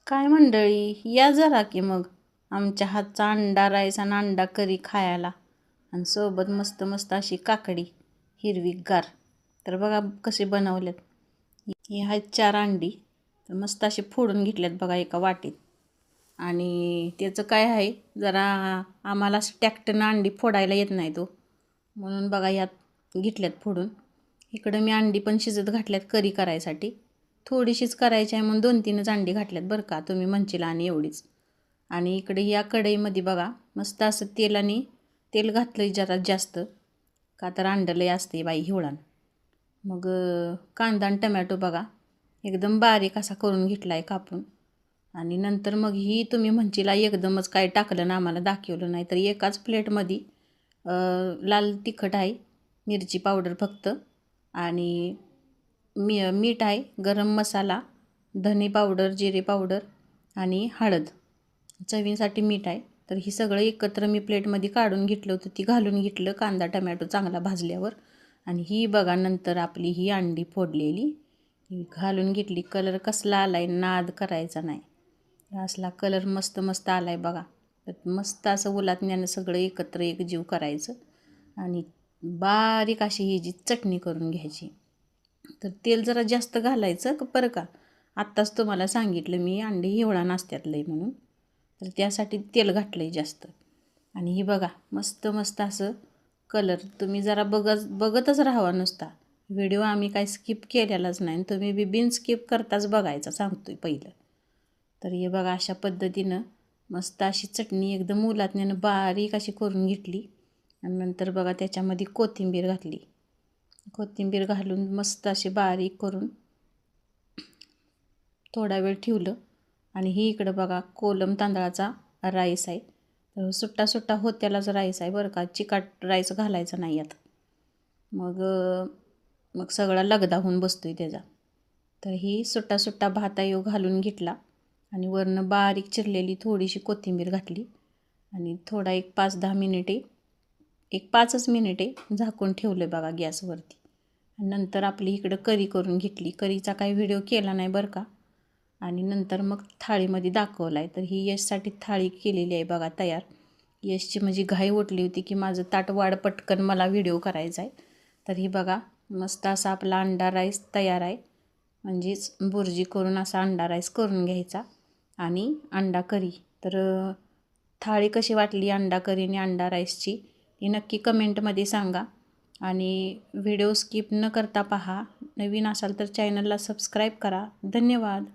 काय मंडळी, या जरा की मग आमच्या हातचा अंडा राईस आणि अंडा करी खायला, आणि सोबत मस्त मस्त अशी काकडी हिरवीगार. तर बघा कसे बनवलेत. ही आहेत 4 अंडी. तर मस्त अशी फोडून घेतल्यात बघा एका वाटीत. आणि त्याचं काय आहे, जरा आम्हाला टॅक्टनं अंडी फोडायला येत नाही तो, म्हणून बघा यात घेतल्यात फोडून. इकडं मी अंडी पण शिजत घातल्यात करी करायसाठी. थोडीशीच करायची आहे म्हणून 2-3च अंडी घातल्यात बरं का, तुम्ही म्हणशील आणि एवढीच. आणि इकडे या कढईमध्ये बघा मस्त असं तेल घातलं जरा जास्त, का तर अंडं लय असते बाई हिवळान. मग कांदा आणि टमॅटो बघा एकदम बारीक असा करून घेतला आहे कापून. आणि नंतर मग ही तुम्ही म्हणशीला एकदमच काय टाकलं ना, आम्हाला दाखवलं नाही. तर एकाच प्लेटमध्ये लाल तिखट आहे, मिरची पावडर फक्त, आणि मीठ आहे, गरम मसाला, धने पावडर, जिरे पावडर आणि हळद, चवीसाठी मीठ आहे. तर ही सगळं एकत्र मी प्लेटमध्ये काढून घेतलं होतं, ती घालून घेतलं कांदा टमॅटो चांगला भाजल्यावर. आणि ही बघा नंतर आपली ही अंडी फोडलेली ही घालून घेतली. कलर कसला आला आहे, नाद करायचा नाही, असला कलर मस्त मस्त आला आहे बघा. तर मस्त असं उलथण्यानं सगळं एकत्र एकजीव करायचं आणि बारीक अशी ही जी चटणी करून घ्यायची. तर तेल जरा जास्त घालायचं बरं का, आत्ताच तुम्हाला सांगितलं मी अंडी हिवळा नसत्यात लई म्हणून, तर त्यासाठी तेल घातलं आहे जास्त. आणि ही बघा मस्त मस्त असं कलर, तुम्ही जरा बघतच राहावा नुसता व्हिडिओ, आम्ही काय स्किप केलेलाच नाही, तुम्ही बी बिन स्किप करताच बघायचं सांगतोय पहिलं. तर हे बघा अशा पद्धतीनं मस्त अशी चटणी एकदम उलथण्यानं बारीक अशी करून घेतली. आणि नंतर बघा त्याच्यामध्ये कोथिंबीर घातली. कोथिंबीर घालून मस्त अशी बारीक करून थोडा वेळ ठेवलं. आणि ही इकडं बघा कोलम तांदळाचा राईस आहे. तर सुट्टा सुट्टा होत्यालाच राईस आहे बरं का, चिकट राईस घालायचा नाही यात, मग सगळा लगदा होऊन बसतोय त्याचा. तर ही सुट्टा सुट्टा भात आहे घालून घेतला आणि वरनं बारीक चिरलेली थोडीशी कोथिंबीर घातली. आणि थोडा एक 5-10 मिनिटे, एक 5च मिनिटे झाकून ठेवलं बघा गॅसवरती. नंतर आपली इकडं करी करून घेतली. करीचा काही व्हिडिओ केला नाही बरं का. आणि नंतर मग थाळीमध्ये दाखवला आहे. तर ही यशसाठी थाळी केलेली आहे बघा तयार. यशची म्हणजे घाई उठली होती की माझं ताट वाढ पटकन मला व्हिडिओ करायचा आहे. तर ही बघा मस्त असा आपला अंडा राईस तयार आहे. म्हणजेच बुर्जी करून असा अंडा राईस करून घ्यायचा आणि अंडा करी. तर थाळी कशी वाटली अंडा करी आणि अंडा राईसची ती नक्की कमेंटमध्ये सांगा. आणि व्हिडिओ स्किप न करता पहा. नवीन असाल तर चॅनलला सबस्क्राईब करा. धन्यवाद.